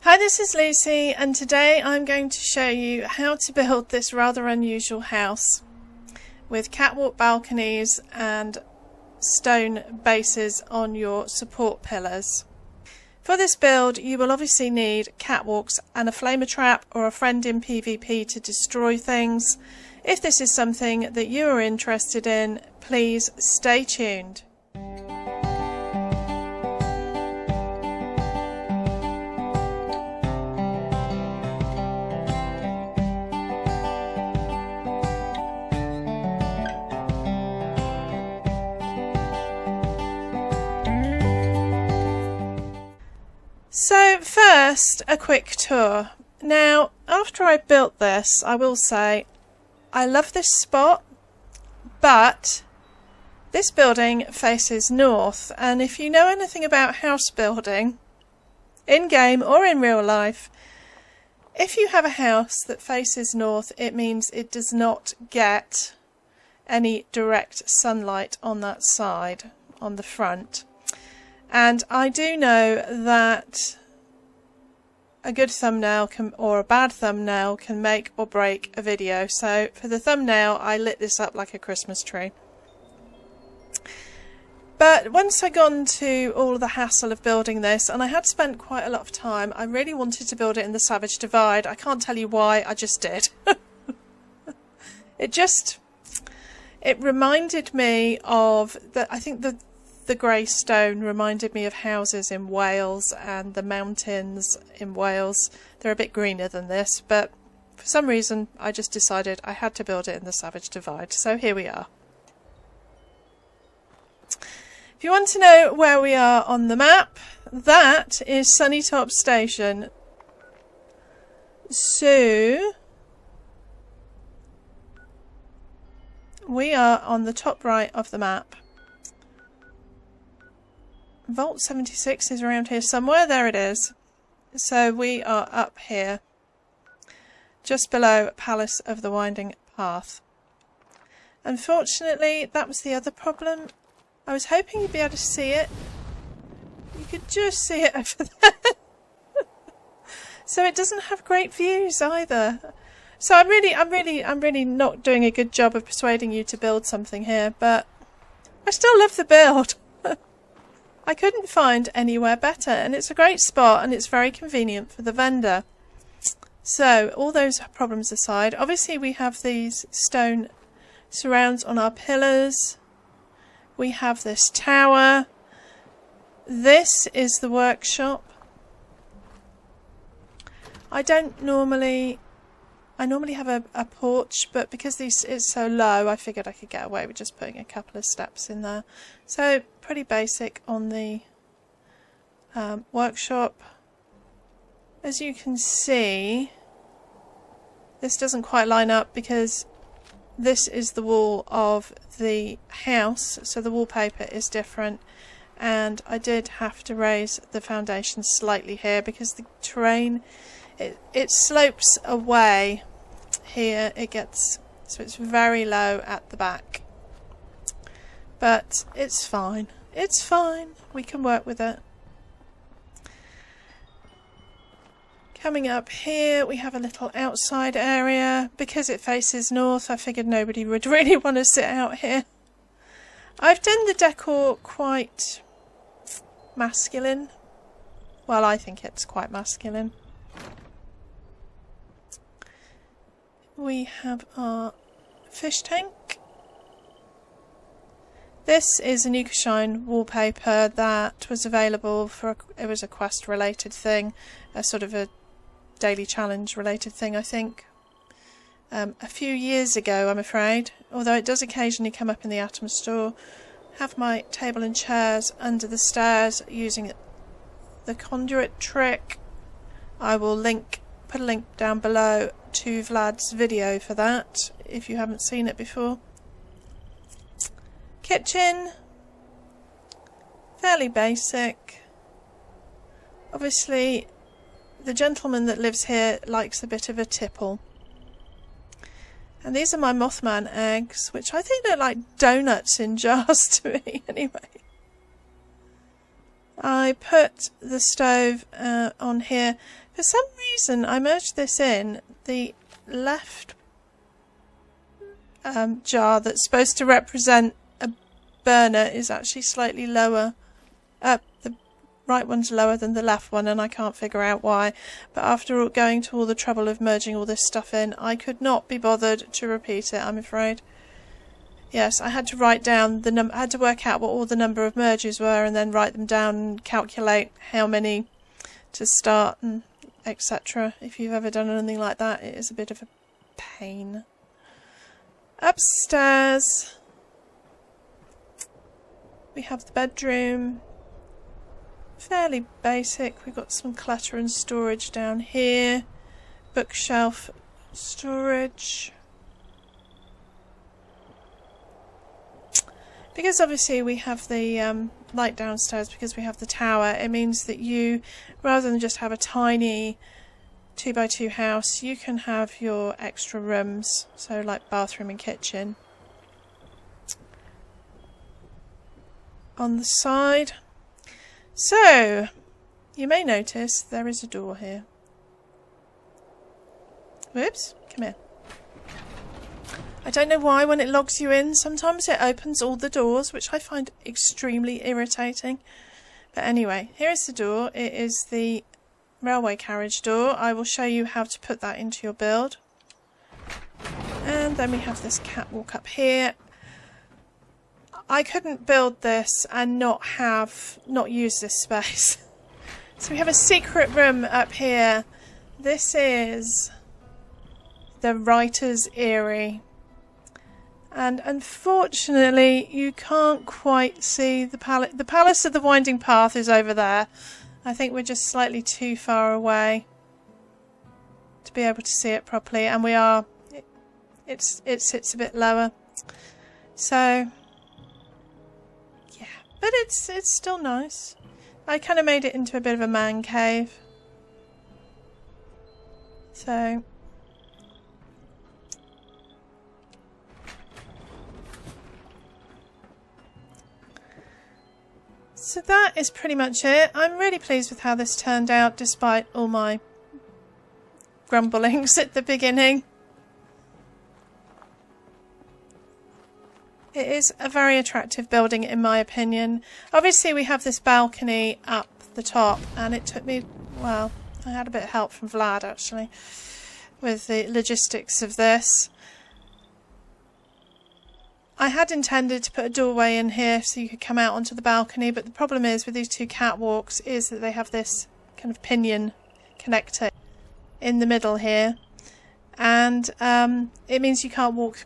Hi, this is Lucy, and today I'm going to show you how to build this rather unusual house with catwalk balconies and stone bases on your support pillars. For this build you will obviously need catwalks and a flamer trap or a friend in PvP to destroy things. If this is something that you are interested in, please stay tuned. So first, a quick tour. Now, after I built this, I will say I love this spot, but this building faces north, and if you know anything about house building, in game or in real life, if you have a house that faces north, it means it does not get any direct sunlight on that side, on the front. And I do know that a good thumbnail or a bad thumbnail can make or break a video. So for the thumbnail, I lit this up like a Christmas tree. But once I got into all of the hassle of building this, and I had spent quite a lot of time, I really wanted to build it in the Savage Divide. I can't tell you why, I just did. It reminded me of, I think the grey stone reminded me of houses in Wales and the mountains in Wales. They're a bit greener than this, but for some reason I just decided I had to build it in the Savage Divide. So here we are. If you want to know where we are on the map, that is Sunnytop Station. So we are on the top right of the map. Vault 76 is around here somewhere. There it is. So we are up here, just below Palace of the Winding Path. Unfortunately, that was the other problem. I was hoping you'd be able to see it. You could just see it over there. So it doesn't have great views either. So I'm really not doing a good job of persuading you to build something here, but I still love the build. I couldn't find anywhere better, and it's a great spot and it's very convenient for the vendor. So all those problems aside, obviously we have these stone surrounds on our pillars. We have this tower. This is the workshop. I normally have a porch, but because it's so low, I figured I could get away with just putting a couple of steps in there. So pretty basic on the workshop. As you can see, this doesn't quite line up because this is the wall of the house, so the wallpaper is different, and I did have to raise the foundation slightly here because the terrain, it slopes away here. So it's very low at the back, but it's fine. It's fine. We can work with it. Coming up here, we have a little outside area. Because it faces north, I figured nobody would really want to sit out here. I've done the decor quite masculine. Well, I think it's quite masculine. We have our fish tank. This is a Nuka-Shine wallpaper that was available for, it was a quest related thing, a sort of a daily challenge related thing, I think. A few years ago, I'm afraid, although it does occasionally come up in the Atom store. Have my table and chairs under the stairs using the conduit trick. I will put a link down below to Vlad's video for that if you haven't seen it before. Kitchen, fairly basic. Obviously the gentleman that lives here likes a bit of a tipple. And these are my Mothman eggs, which I think look like donuts in jars to me anyway. I put the stove on here. For some reason I merged this in. The left jar that's supposed to represent a burner is actually slightly lower. The right one's lower than the left one, and I can't figure out why. But after going to all the trouble of merging all this stuff in, I could not be bothered to repeat it, I'm afraid. Yes, I had to write down the I had to work out what all the number of merges were, and then write them down and calculate how many to start and etc. If you've ever done anything like that, it is a bit of a pain. Upstairs we have the bedroom. Fairly basic. We've got some clutter and storage down here. Bookshelf storage. Because obviously we have the light downstairs, because we have the tower, it means that you, rather than just have a tiny 2x2 house, you can have your extra rooms, so like bathroom and kitchen. On the side. So, you may notice there is a door here. Whoops, come here. I don't know why when it logs you in, sometimes it opens all the doors, which I find extremely irritating. But anyway, here is the door. It is the railway carriage door. I will show you how to put that into your build. And then we have this catwalk up here. I couldn't build this and not use this space. So we have a secret room up here. This is the writer's Eyrie. And unfortunately you can't quite see the palace. The Palace of the Winding Path is over there. I think we're just slightly too far away to be able to see it properly, and we are, it sits a bit lower. So yeah, but it's still nice. I kind of made it into a bit of a man cave. So that is pretty much it. I'm really pleased with how this turned out, despite all my grumblings at the beginning. It is a very attractive building in my opinion. Obviously we have this balcony up the top, and it took me, well, I had a bit of help from Vlad actually with the logistics of this. I had intended to put a doorway in here so you could come out onto the balcony, but the problem is with these two catwalks is that they have this kind of pinion connector in the middle here, and it means you can't walk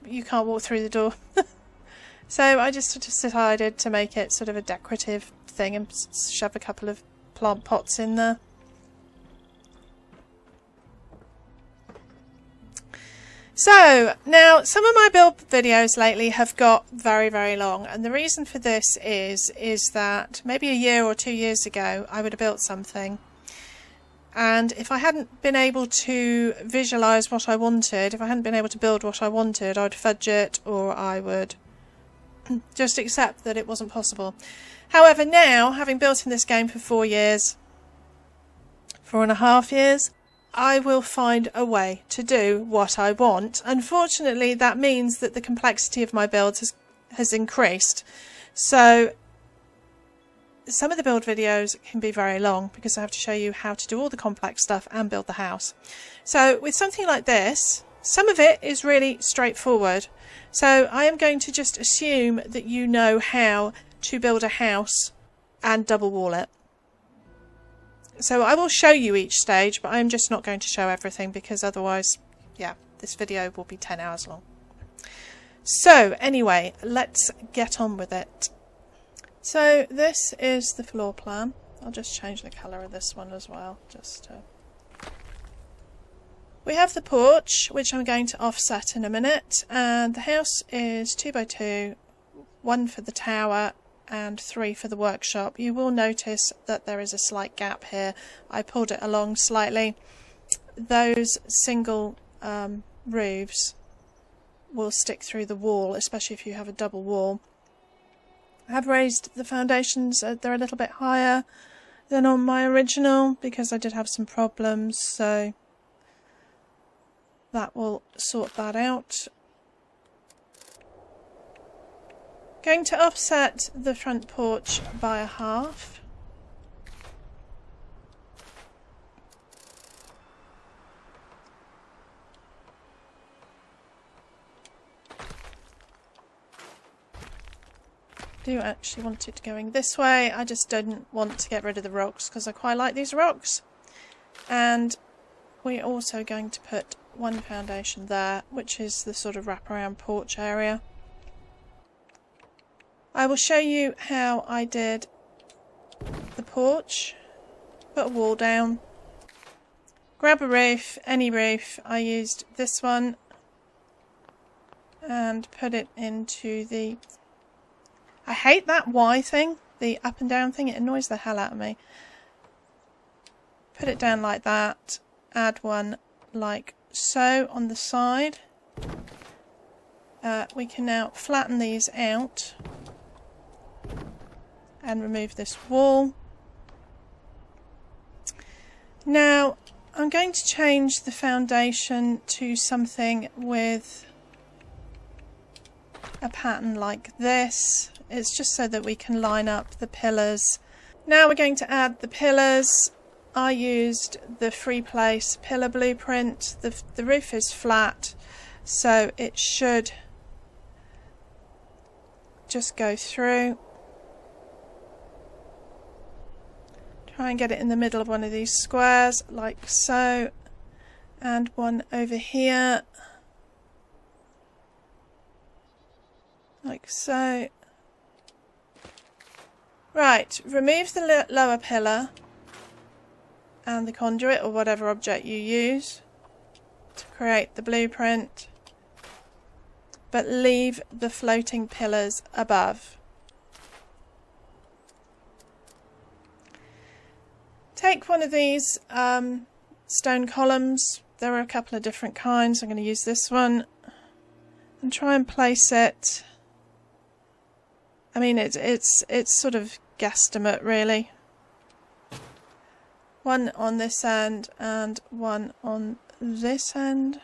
through the door. So I just decided to make it sort of a decorative thing and shove a couple of plant pots in there. So, now some of my build videos lately have got very, very long, and the reason for this is that maybe a year or 2 years ago I would have built something, and if I hadn't been able to visualise what I wanted, if I hadn't been able to build what I wanted, I'd fudge it, or I would just accept that it wasn't possible. However, now, having built in this game for 4 years, 4.5 years, I will find a way to do what I want. Unfortunately, that means that the complexity of my builds has increased. So some of the build videos can be very long because I have to show you how to do all the complex stuff and build the house. So with something like this, some of it is really straightforward. So I am going to just assume that you know how to build a house and double wall it. So I will show you each stage, but I'm just not going to show everything because otherwise, yeah, this video will be 10 hours long. So anyway, let's get on with it. So this is the floor plan. I'll just change the colour of this one as well. We have the porch, which I'm going to offset in a minute, and the house is 2x2, 1 for the tower and 3 for the workshop. You will notice that there is a slight gap here. I pulled it along slightly. Those single roofs will stick through the wall, especially if you have a double wall. I have raised the foundations, they're a little bit higher than on my original because I did have some problems, so that will sort that out. Going to offset the front porch by a half. I do actually want it going this way. I just don't want to get rid of the rocks because I quite like these rocks. And we're also going to put one foundation there, which is the sort of wraparound porch area. I will show you how I did the porch. Put a wall down. Grab a roof, any roof. I used this one and put it into the... I hate that Y thing, the up and down thing, it annoys the hell out of me. Put it down like that, add one like so on the side. We can now flatten these out and remove this wall. Now I'm going to change the foundation to something with a pattern like this. It's just so that we can line up the pillars. Now we're going to add the pillars. I used the Free Place pillar blueprint. The roof is flat, so it should just go through. Try and get it in the middle of one of these squares, like so, and one over here, like so. Right, remove the lower pillar and the conduit or whatever object you use to create the blueprint, but leave the floating pillars above. Take one of these stone columns. There are a couple of different kinds. I'm going to use this one and try and place it. I mean, it's sort of guesstimate really. One on this end and one on this end.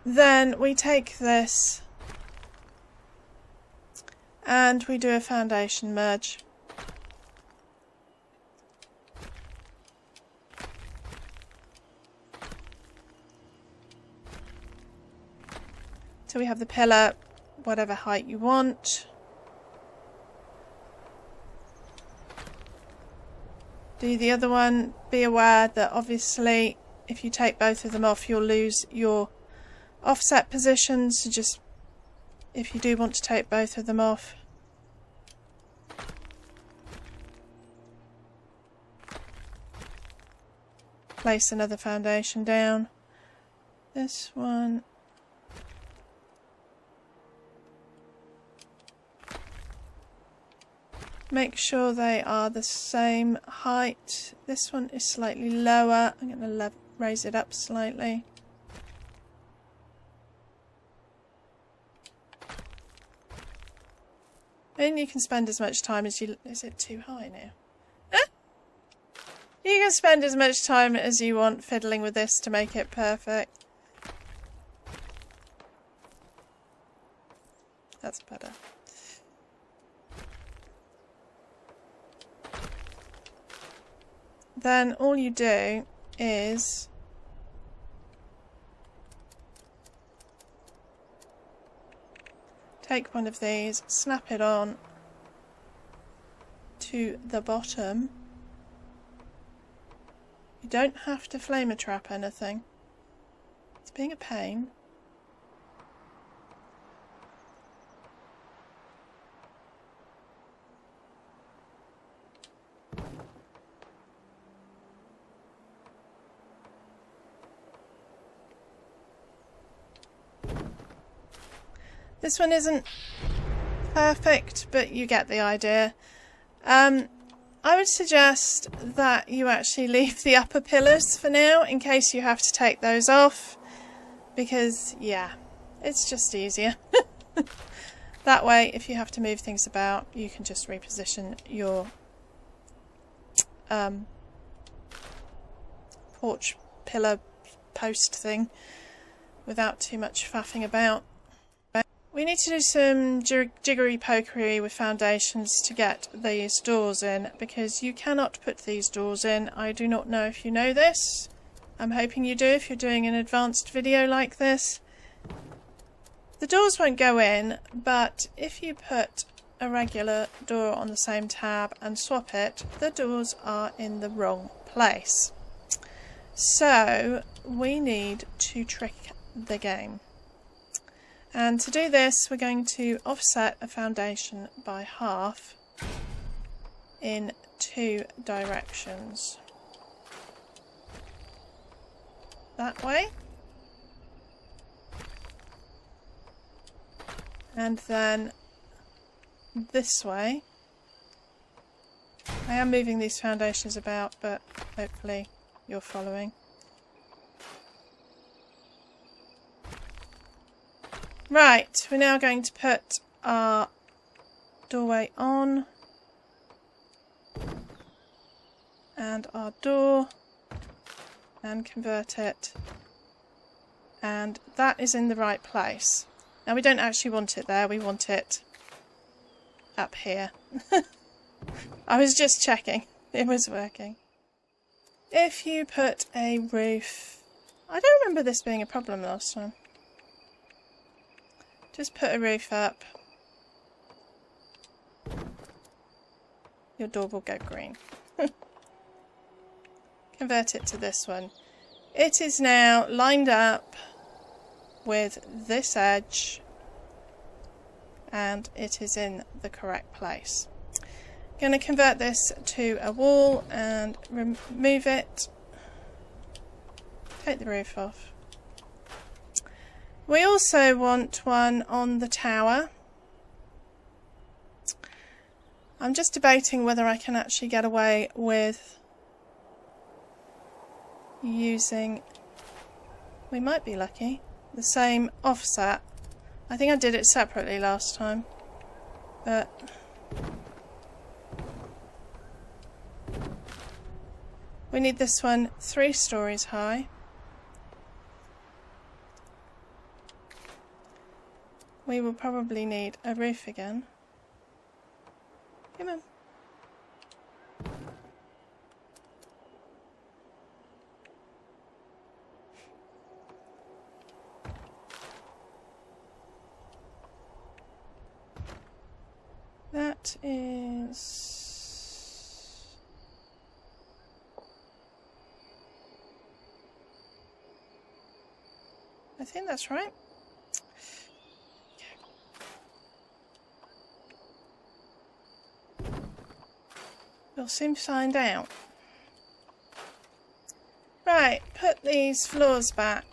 Then we take this and we do a foundation merge. So we have the pillar, whatever height you want. Do the other one. Be aware that obviously if you take both of them off you'll lose your offset positions. So just if you do want to take both of them off, place another foundation down. This one. Make sure they are the same height. This one is slightly lower. I'm going to raise it up slightly. And you can spend as much time as you... Is it too high now? You can spend as much time as you want fiddling with this to make it perfect. That's better. Then all you do is take one of these, snap it on to the bottom. You don't have to flame trap anything. It's being a pain. This one isn't perfect, but you get the idea. I would suggest that you actually leave the upper pillars for now, in case you have to take those off. because yeah, it's just easier. That way, if you have to move things about, you can just reposition your porch pillar post thing without too much faffing about. We need to do some jiggery pokery with foundations to get these doors in, because you cannot put these doors in. I do not know if you know this. I'm hoping you do if you're doing an advanced video like this. The doors won't go in, but if you put a regular door on the same tab and swap it, the doors are in the wrong place. So we need to trick the game. And to do this, we're going to offset a foundation by half in 2 directions. That way. And then this way. I am moving these foundations about, but hopefully you're following. Right, we're now going to put our doorway on and our door and convert it, and that is in the right place. Now we don't actually want it there, we want it up here. I was just checking, it was working. If you put a roof, I don't remember this being a problem last time. Just put a roof up. Your door will go green. Convert it to this one. It is now lined up with this edge and it is in the correct place. Going to convert this to a wall and remove it. Take the roof off. We also want one on the tower. I'm just debating whether I can actually get away with using, we might be lucky, the same offset. I think I did it separately last time, but we need this one 3 stories high. We will probably need a roof again. Come on. That is... I think that's right. We'll soon find out. Right, put these floors back.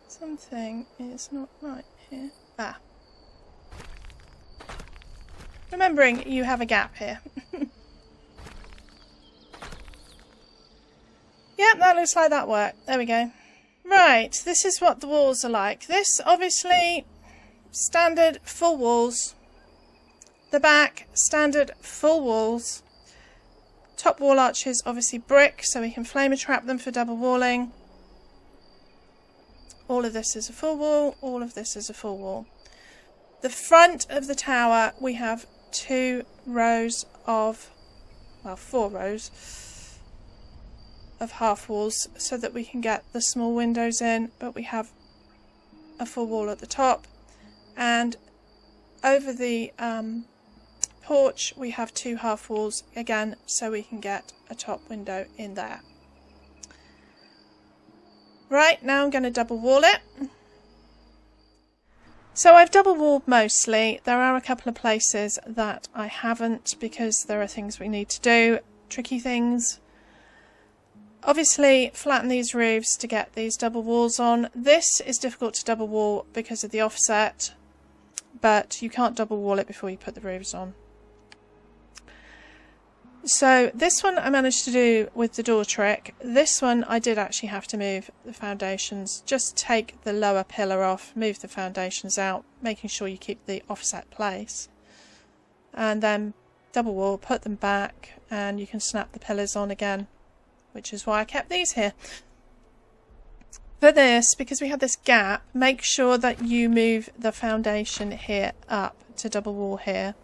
Something is not right here. Ah. Remembering you have a gap here. Yep, that looks like that worked. There we go. Right, this is what the walls are like. This, obviously, standard full walls. The back, standard full walls. Top wall arches, obviously brick, so we can flamer trap them for double walling. All of this is a full wall, all of this is a full wall. The front of the tower, we have 2 rows of, well, 4 rows of half walls so that we can get the small windows in, but we have a full wall at the top, and over the porch we have 2 half walls again so we can get a top window in there. Right, now I'm going to double wall it. So I've double walled mostly. There are a couple of places that I haven't because there are things we need to do, tricky things. Obviously flatten these roofs to get these double walls on. This is difficult to double wall because of the offset, but you can't double wall it before you put the roofs on. So this one I managed to do with the door trick. This one I did actually have to move the foundations. Just take the lower pillar off, move the foundations out, making sure you keep the offset place. And then double wall, put them back, and you can snap the pillars on again, which is why I kept these here. For this, because we had this gap, make sure that you move the foundation here up to double wall here,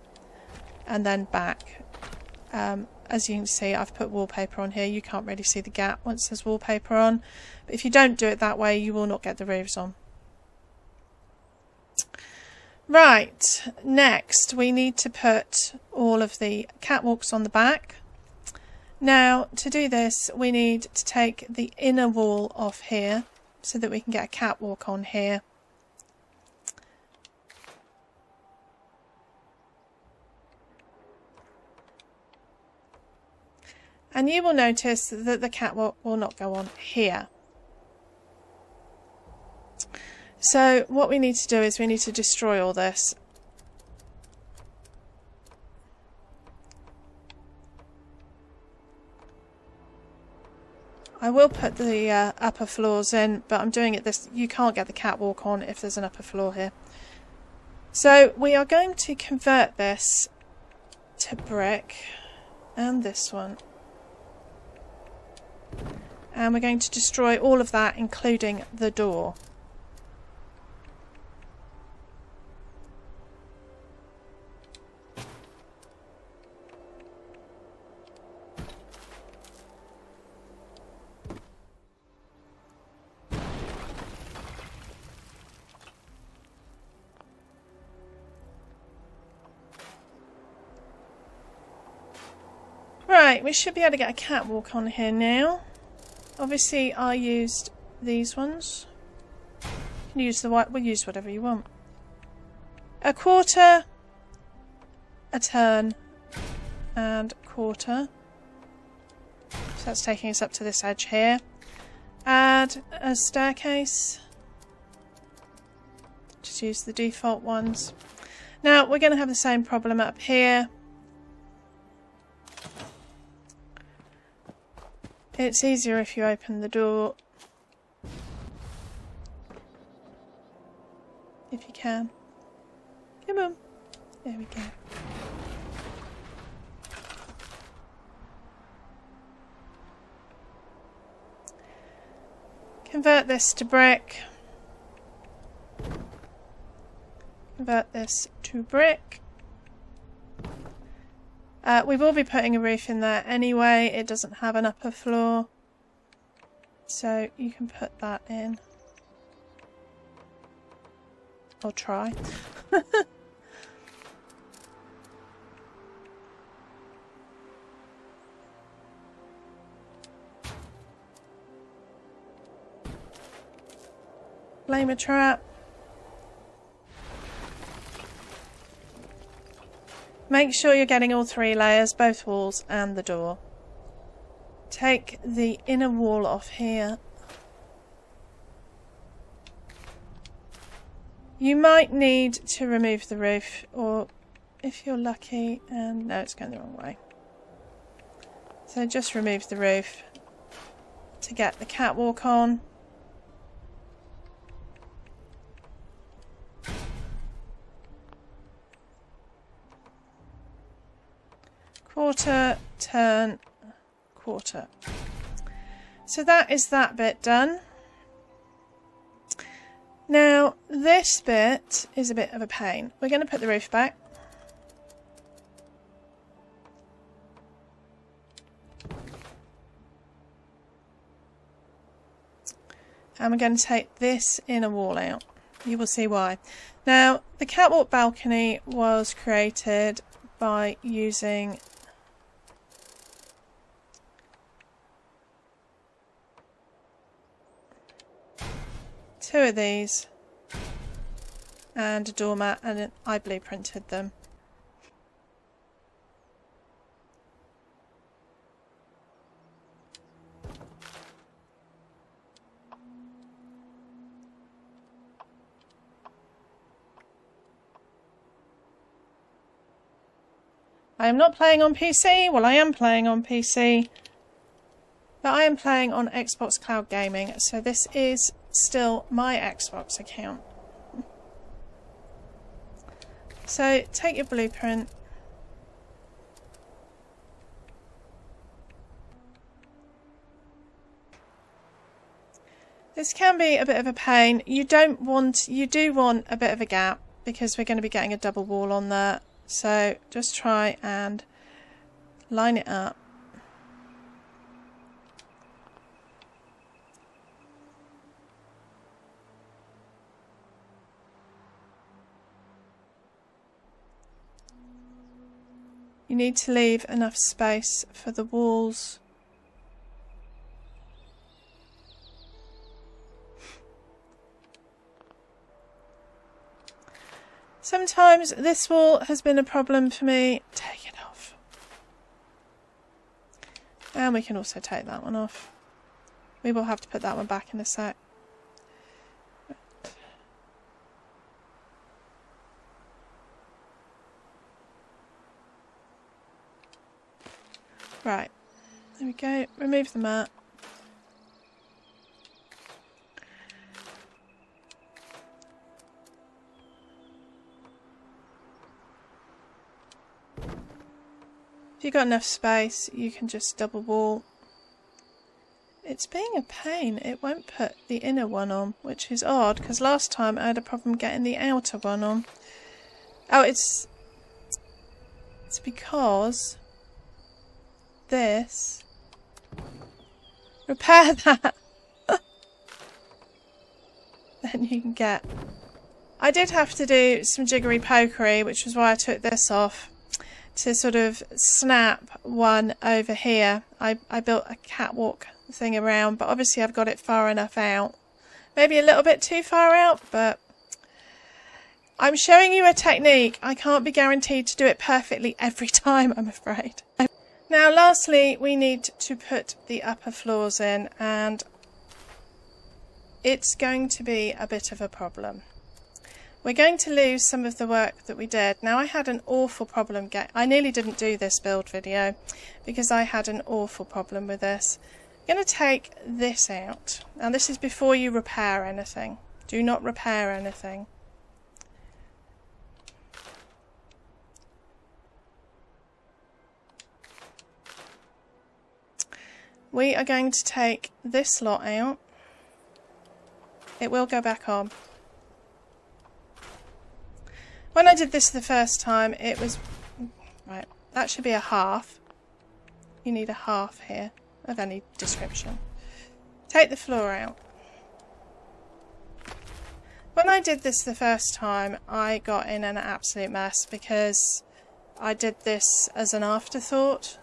and then back. As you can see, I've put wallpaper on here. You can't really see the gap once there's wallpaper on. But if you don't do it that way, you will not get the roofs on. Right, next we need to put all of the catwalks on the back. Now, to do this, we need to take the inner wall off here so that we can get a catwalk on here. And you will notice that the catwalk will not go on here. So what we need to do is we need to destroy all this. I will put the upper floors in, but I'm doing it this. You can't get the catwalk on if there's an upper floor here. So we are going to convert this to brick, and this one. And we're going to destroy all of that, including the door. Right, we should be able to get a catwalk on here now. Obviously, I used these ones. You can use the white. We'll use whatever you want. A quarter, a turn, and a quarter. So that's taking us up to this edge here. Add a staircase. Just use the default ones. Now we're going to have the same problem up here. It's easier if you open the door, if you can. Come on. There we go. Convert this to brick. Convert this to brick. We will be putting a roof in there anyway. It doesn't have an upper floor, so you can put that in. Or try. Flamer trap. Make sure you're getting all three layers, both walls and the door. Take the inner wall off here. You might need to remove the roof, or if you're lucky, and no, it's going the wrong way. So just remove the roof to get the catwalk on. Quarter, turn, quarter. So that is that bit done. Now this bit is a bit of a pain. We're going to put the roof back. And we're going to take this inner wall out. You will see why. Now the catwalk balcony was created by using two of these and a doormat, and I blueprinted them. I am not playing on PC. Well, I am playing on PC, but I am playing on Xbox Cloud Gaming, so this is still my Xbox account. So take your blueprint. This can be a bit of a pain. You do want a bit of a gap because we're going to be getting a double wall on there. So just try and line it up. You need to leave enough space for the walls. Sometimes this wall has been a problem for me. Take it off. And we can also take that one off. We will have to put that one back in a sec. Right, there we go. Remove the mat. If you've got enough space, you can just double wall. It's being a pain. It won't put the inner one on, which is odd, because last time I had a problem getting the outer one on. Oh, it's because this. Repair that. Then you can get. I did have to do some jiggery pokery, which was why I took this off, to sort of snap one over here. I built a catwalk thing around, but obviously I've got it far enough out. Maybe a little bit too far out, but I'm showing you a technique. I can't be guaranteed to do it perfectly every time, I'm afraid. Now lastly, we need to put the upper floors in, and it's going to be a bit of a problem. We're going to lose some of the work that we did. Now I had an awful problem I nearly didn't do this build video because I had an awful problem with this. I'm going to take this out. Now this is before you repair anything. Do not repair anything. We are going to take this lot out. It will go back on. When I did this the first time, it was... Right, that should be a half. You need a half here, of any description. Take the floor out. When I did this the first time, I got in an absolute mess because I did this as an afterthought.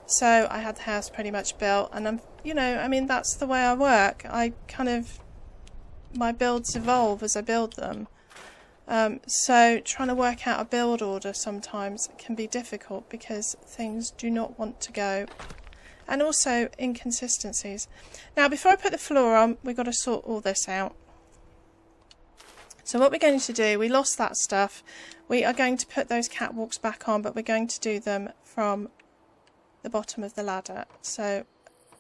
So I had the house pretty much built, and I mean, that's the way I work. My builds evolve as I build them. So trying to work out a build order sometimes can be difficult because things do not want to go, and also inconsistencies. Now before I put the floor on, we've got to sort all this out. So what we're going to do, we lost that stuff. We are going to put those catwalks back on, but we're going to do them from the bottom of the ladder. So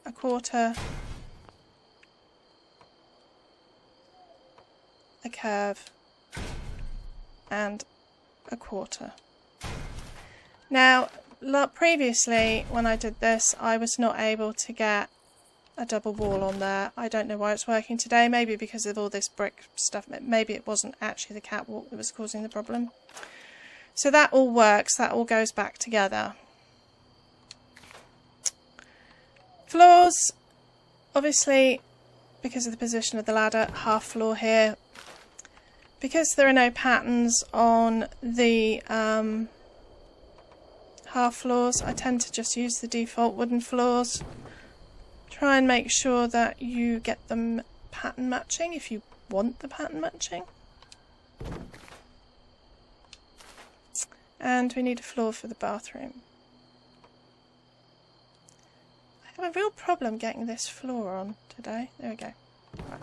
a quarter, a curve, and a quarter. Now previously when I did this, I was not able to get a double wall on there. I don't know why it's working today. Maybe because of all this brick stuff. Maybe it wasn't actually the catwalk that was causing the problem. So that all works. That all goes back together. Floors, obviously, because of the position of the ladder, half floor here. Because there are no patterns on the half floors, I tend to just use the default wooden floors. Try and make sure that you get them pattern matching if you want the pattern matching. And we need a floor for the bathroom. I have a real problem getting this floor on today. There we go. Right.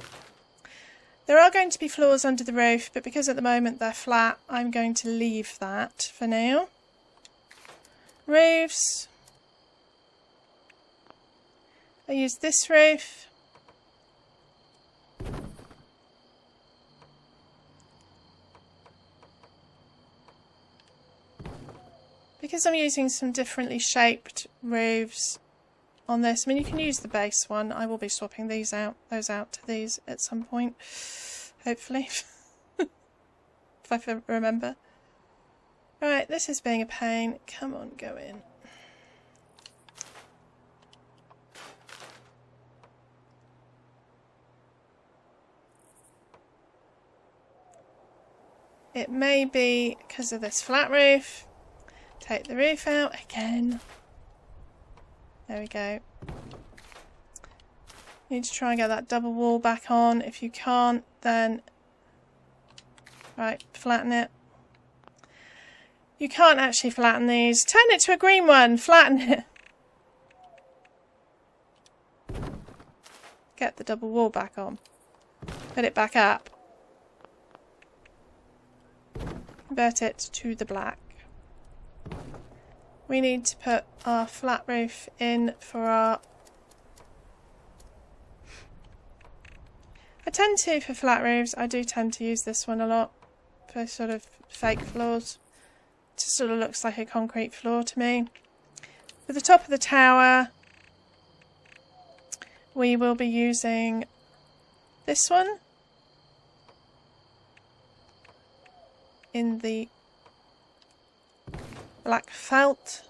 There are going to be floors under the roof, but because at the moment they're flat, I'm going to leave that for now. Roofs. I use this roof. Because I'm using some differently shaped roofs on this. I mean, you can use the base one. I will be swapping those out to these at some point, hopefully, if I remember. Right, this is being a pain. Come on, go in. It may be because of this flat roof. Take the roof out again. There we go. Need to try and get that double wall back on. If you can't, then right, flatten it. You can't actually flatten these. Turn it to a green one. Flatten it. Get the double wall back on. Put it back up. Convert it to the black. We need to put our flat roof in for our... for flat roofs, I do tend to use this one a lot for sort of fake floors. It just sort of looks like a concrete floor to me. For the top of the tower, we will be using this one in the black felt,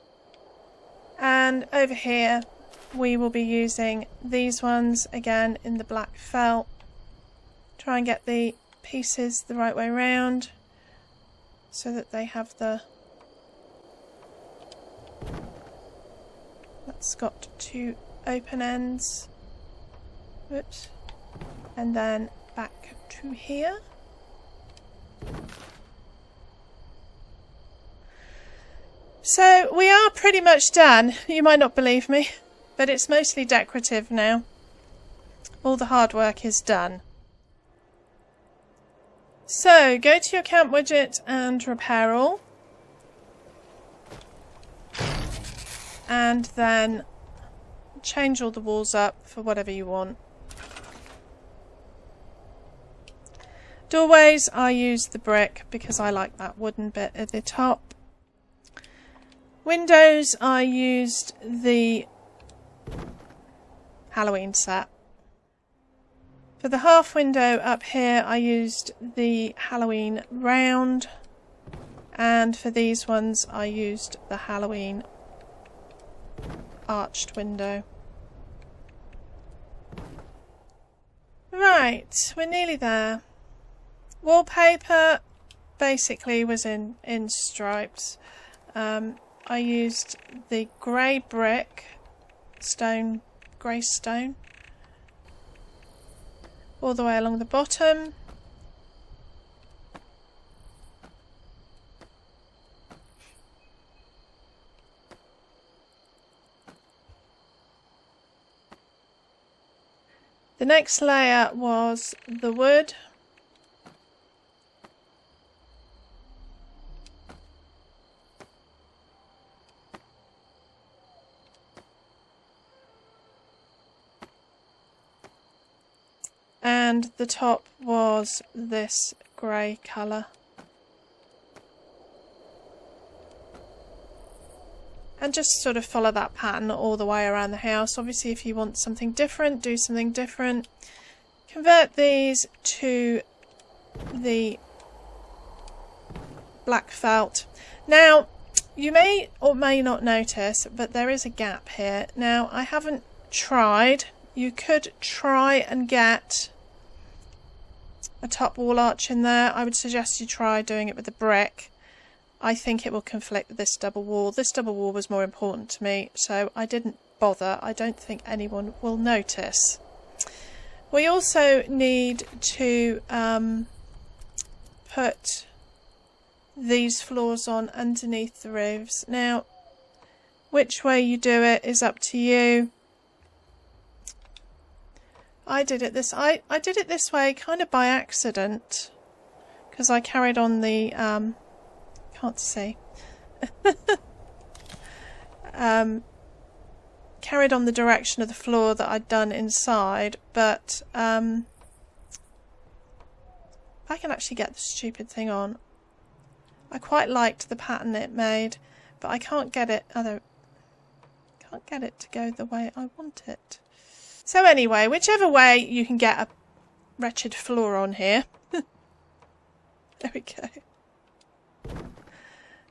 and over here we will be using these ones again in the black felt. Try and get the pieces the right way round so that they have the... That's got two open ends. Whoops. And then back to here. So we are pretty much done. You might not believe me, but it's mostly decorative now. All the hard work is done. So go to your camp widget and repair all. And then change all the walls up for whatever you want. Doorways, I use the brick because I like that wooden bit at the top. Windows, I used the Halloween set. For the half window up here, I used the Halloween round. And for these ones, I used the Halloween arched window. Right, we're nearly there. Wallpaper basically was in stripes. I used the grey brick, grey stone, all the way along the bottom. The next layer was the wood. And the top was this grey colour. And just sort of follow that pattern all the way around the house. Obviously, if you want something different, do something different. Convert these to the black felt. Now, you may or may not notice, but there is a gap here. Now, I haven't tried. You could try and get a top wall arch in there. I would suggest you try doing it with a brick. I think it will conflict with this double wall. This double wall was more important to me, so I didn't bother. I don't think anyone will notice. We also need to put these floors on underneath the roofs. Now, which way you do it is up to you. I did it this way kind of by accident, because I carried on the can't see. carried on the direction of the floor that I'd done inside, but I can actually get the stupid thing on. I quite liked the pattern it made, but I can't get it. Can't get it to go the way I want it. So anyway, whichever way you can get a wretched floor on here. There we go.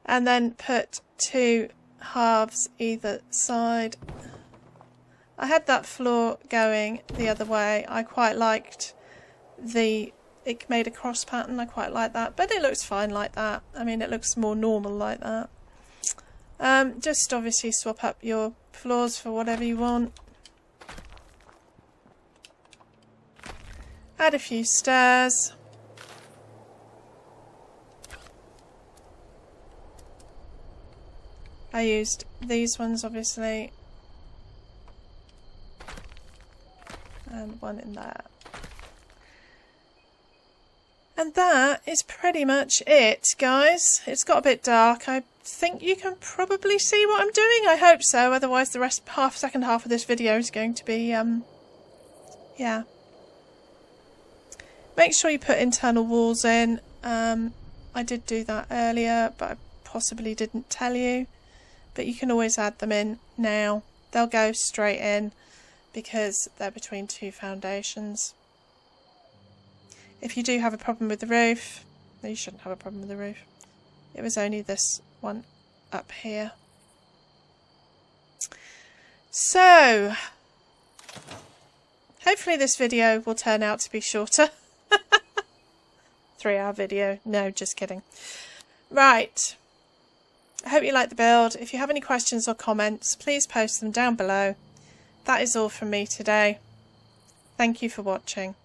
And then put 2 halves either side. I had that floor going the other way. I quite liked it made a cross pattern. I quite like that, but it looks fine like that. I mean, it looks more normal like that. Just obviously swap up your floors for whatever you want. Add a few stairs. I used these ones obviously, and one in there. And that is pretty much it, guys. It's got a bit dark. I think you can probably see what I'm doing. I hope so. Otherwise the second half of this video is going to be, yeah. Make sure you put internal walls in. I did do that earlier, but I possibly didn't tell you. But you can always add them in now. They'll go straight in because they're between 2 foundations. If you do have a problem with the roof, you shouldn't have a problem with the roof. It was only this one up here. So, hopefully this video will turn out to be shorter. 3-hour video. No, just kidding. Right. I hope you like the build. If you have any questions or comments, please post them down below. That is all from me today. Thank you for watching.